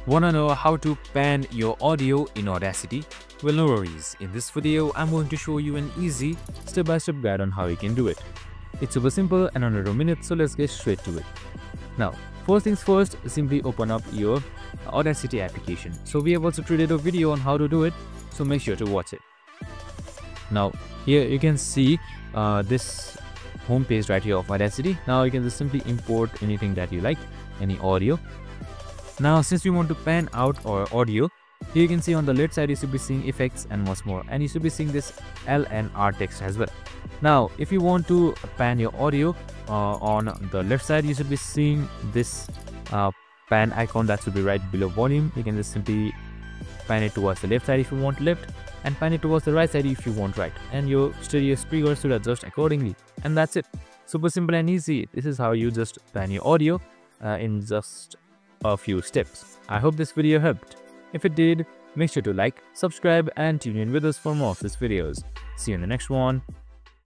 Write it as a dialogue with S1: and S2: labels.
S1: Wanna know how to pan your audio in Audacity? Well, no worries. In this video, I'm going to show you an easy step-by-step guide on how you can do it. It's super simple and under a minute, so let's get straight to it. Now, first things first, simply open up your Audacity application. So we have also created a video on how to do it, so make sure to watch it. Now, here you can see this home page right here of Audacity. Now you can just simply import anything that you like, any audio. Now, since we want to pan out our audio, here you can see on the left side you should be seeing effects and much more, and you should be seeing this L and R text as well. Now, if you want to pan your audio on the left side, you should be seeing this pan icon that should be right below volume. You can just simply pan it towards the left side if you want left, and pan it towards the right side if you want right, and your stereo speaker should adjust accordingly. And that's it. Super simple and easy. This is how you just pan your audio in just a few steps. I hope this video helped. If it did, make sure to like, subscribe and tune in with us for more of these videos. See you in the next one.